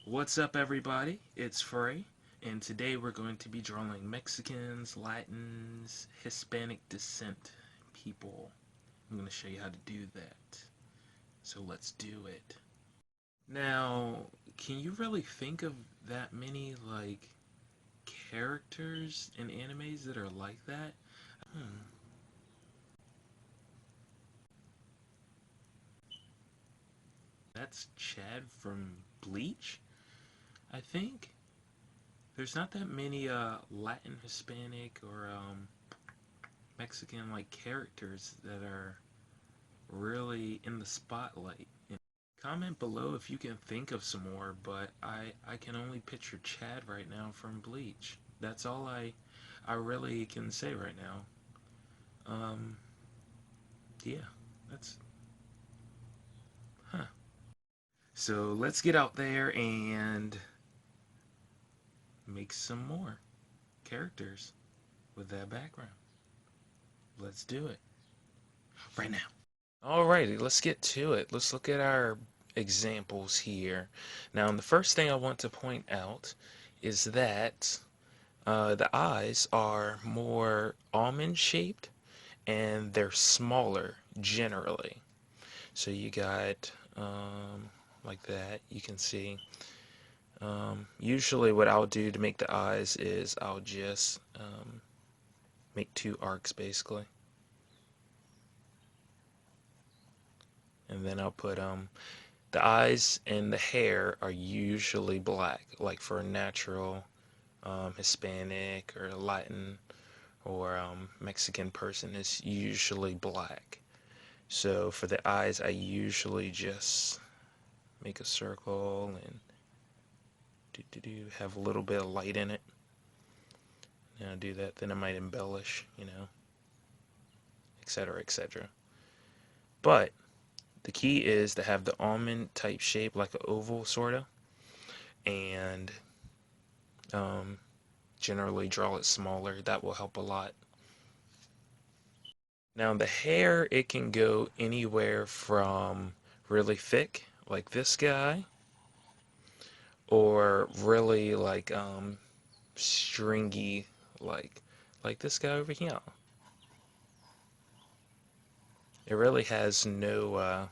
What's up, everybody? It's Frae, and today we're going to be drawing Mexicans, Latins, Hispanic descent people. I'm going to show you how to do that. So let's do it. Now, can you really think of that many, characters in animes that are like that? Hmm. That's Chad from Bleach, I think. There's not that many Latin, Hispanic, or Mexican characters that are really in the spotlight. Comment below if you can think of some more, but I can only picture Chad right now from Bleach. That's all I really can say right now. Yeah, that's huh. So let's get out there and make some more characters with that background. Let's do it right now. Alrighty, let's get to it. Let's look at our examples here. Now, the first thing I want to point out is that the eyes are more almond shaped and they're smaller generally. So you got like that. You can see. Usually, what I'll do to make the eyes is I'll just make two arcs basically. And then I'll put the eyes and the hair are usually black, like for a natural Hispanic or Latin or Mexican person, it's usually black. So for the eyes, I usually just make a circle and have a little bit of light in it. And I'll do that, then I might embellish, etc., etc. But the key is to have the almond type shape, like an oval sorta, and generally draw it smaller. That will help a lot. Now the hair, it can go anywhere from really thick, like this guy, or really stringy, like this guy over here. It really has no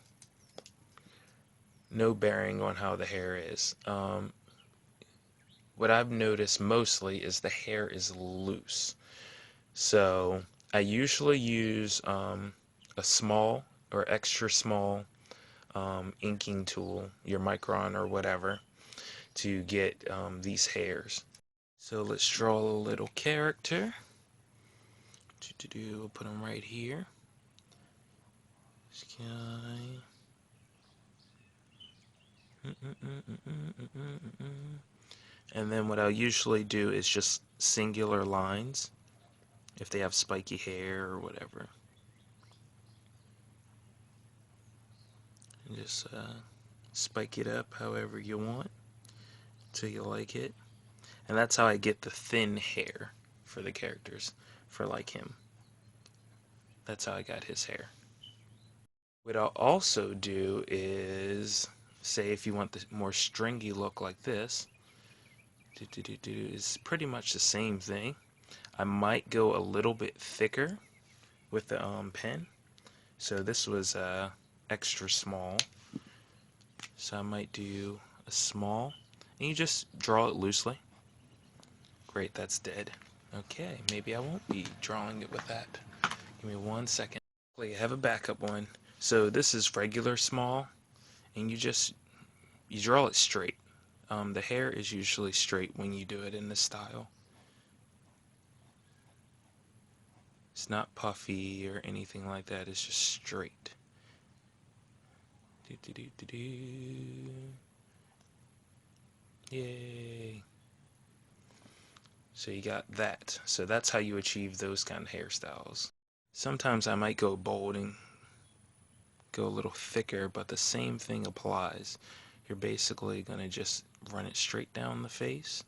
bearing on how the hair is. What I've noticed mostly is the hair is loose. So I usually use a small or extra small inking tool, your micron or whatever, to get these hairs. So let's draw a little character. We'll put him right here. This guy. And then what I'll usually do is just singular lines if they have spiky hair or whatever. And just spike it up however you want till you like it. And that's how I get the thin hair for the characters, for like him. That's how I got his hair. What I'll also do is, say if you want the more stringy look like this, is pretty much the same thing. I might go a little bit thicker with the pen. So this was extra small. So I might do a small. And you just draw it loosely. Great, that's dead. Okay, maybe I won't be drawing it with that. Give me 1 second. I have a backup one. So this is regular small. And you draw it straight. The hair is usually straight when you do it in this style. It's not puffy or anything like that. It's just straight. Yay. So you got that. So that's how you achieve those kind of hairstyles. Sometimes I might go bold and go a little thicker, but the same thing applies. You're basically going to just run it straight down the face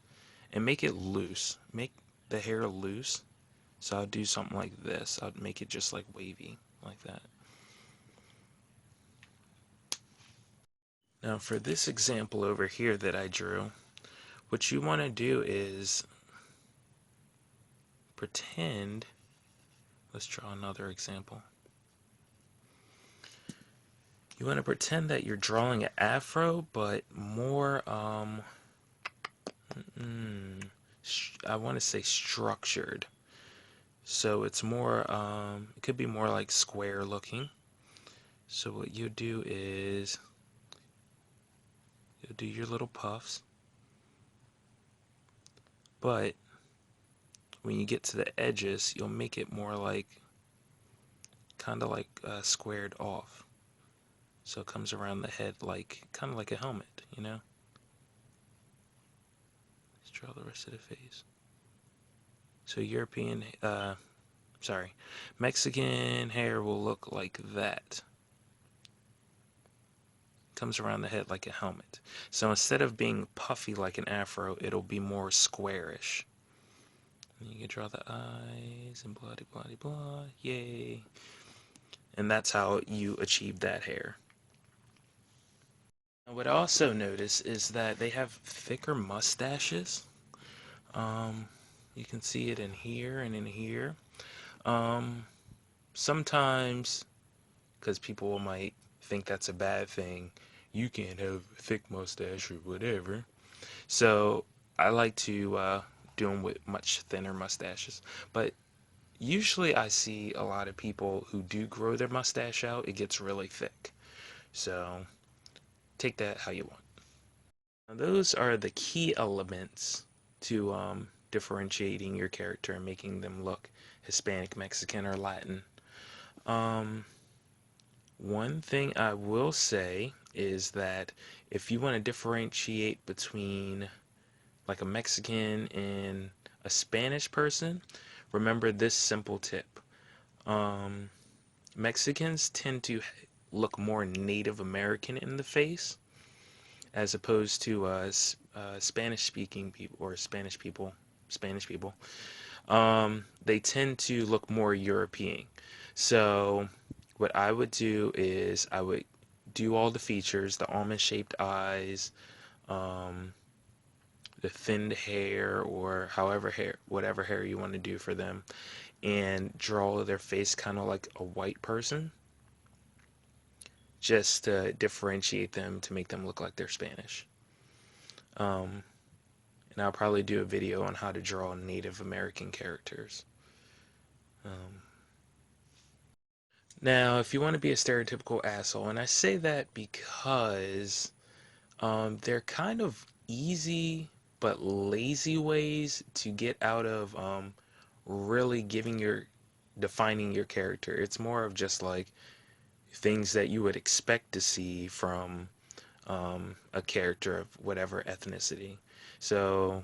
and make it loose. Make the hair loose. So I'll do something like this. I'll make it just like wavy, like that. Now for this example over here that I drew, what you want to do is pretend, let's draw another example. You want to pretend that you're drawing an afro, but more, I want to say structured. So it's more, it could be more like square looking. So what you do is, you'll do your little puffs, but when you get to the edges, you'll make it more like, kind of like squared off. So it comes around the head like, kind of like a helmet, you know? Let's draw the rest of the face. So Mexican hair will look like that. Comes around the head like a helmet. So instead of being puffy like an afro, it'll be more squarish. And you can draw the eyes and blah, blah, blah, blah, yay. And that's how you achieve that hair. What I also notice is that they have thicker mustaches. You can see it in here and in here. Sometimes, because people might think that's a bad thing, you can't have a thick mustache or whatever. So I like to do them with much thinner mustaches. But usually I see a lot of people who do grow their mustache out, it gets really thick. So take that how you want. Now, those are the key elements to differentiating your character and making them look Hispanic, Mexican, or Latin. One thing I will say is that if you want to differentiate between like a Mexican and a Spanish person, remember this simple tip. Mexicans tend to look more Native American in the face as opposed to Spanish-speaking people or Spanish people. They tend to look more European. So what I would do is I would do all the features, the almond-shaped eyes, the thinned hair, or whatever hair you want to do for them, and draw their face kind of like a white person, just to differentiate them to make them look like they're Spanish. And I'll probably do a video on how to draw Native American characters. Now, if you want to be a stereotypical asshole, and I say that because they're kind of easy but lazy ways to get out of really defining your character. It's more of just like things that you would expect to see from a character of whatever ethnicity. So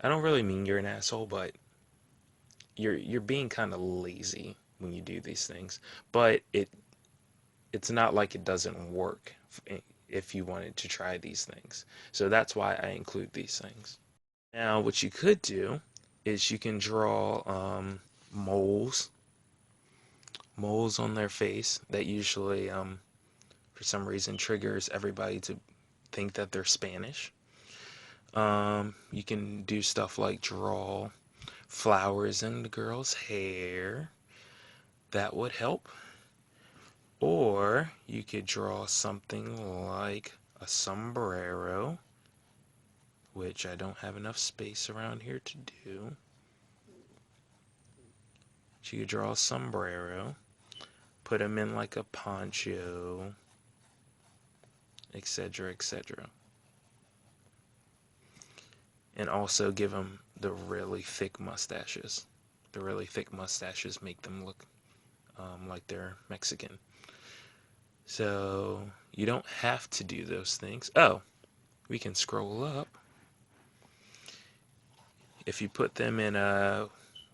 I don't really mean you're an asshole, but you're being kind of lazy when you do these things. But it's not like it doesn't work if you wanted to try these things. So that's why I include these things. Now, what you could do is you can draw moles on their face that usually, for some reason, triggers everybody to think that they're Spanish. You can do stuff like draw flowers in the girl's hair. That would help. Or you could draw something like a sombrero, which I don't have enough space around here to do. So you could draw a sombrero, put them in like a poncho, etc., etc. And also give them the really thick mustaches. The really thick mustaches make them look like they're Mexican. So you don't have to do those things. Oh, we can scroll up. If you put them in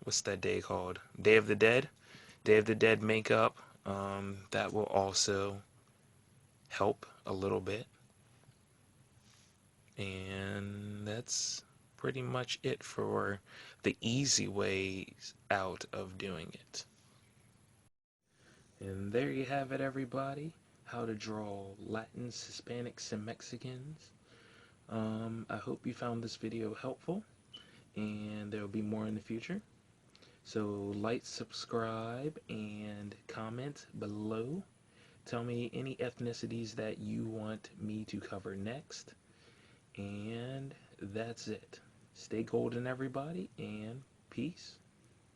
what's that day called? Day of the Dead? Day of the Dead makeup. That will also help a little bit. And that's pretty much it for the easy ways out of doing it. And there you have it, everybody. how to draw Latins, Hispanics, and Mexicans. I hope you found this video helpful, and there will be more in the future. So like, subscribe, and comment below. Tell me any ethnicities that you want me to cover next. And that's it. Stay golden, everybody, and peace.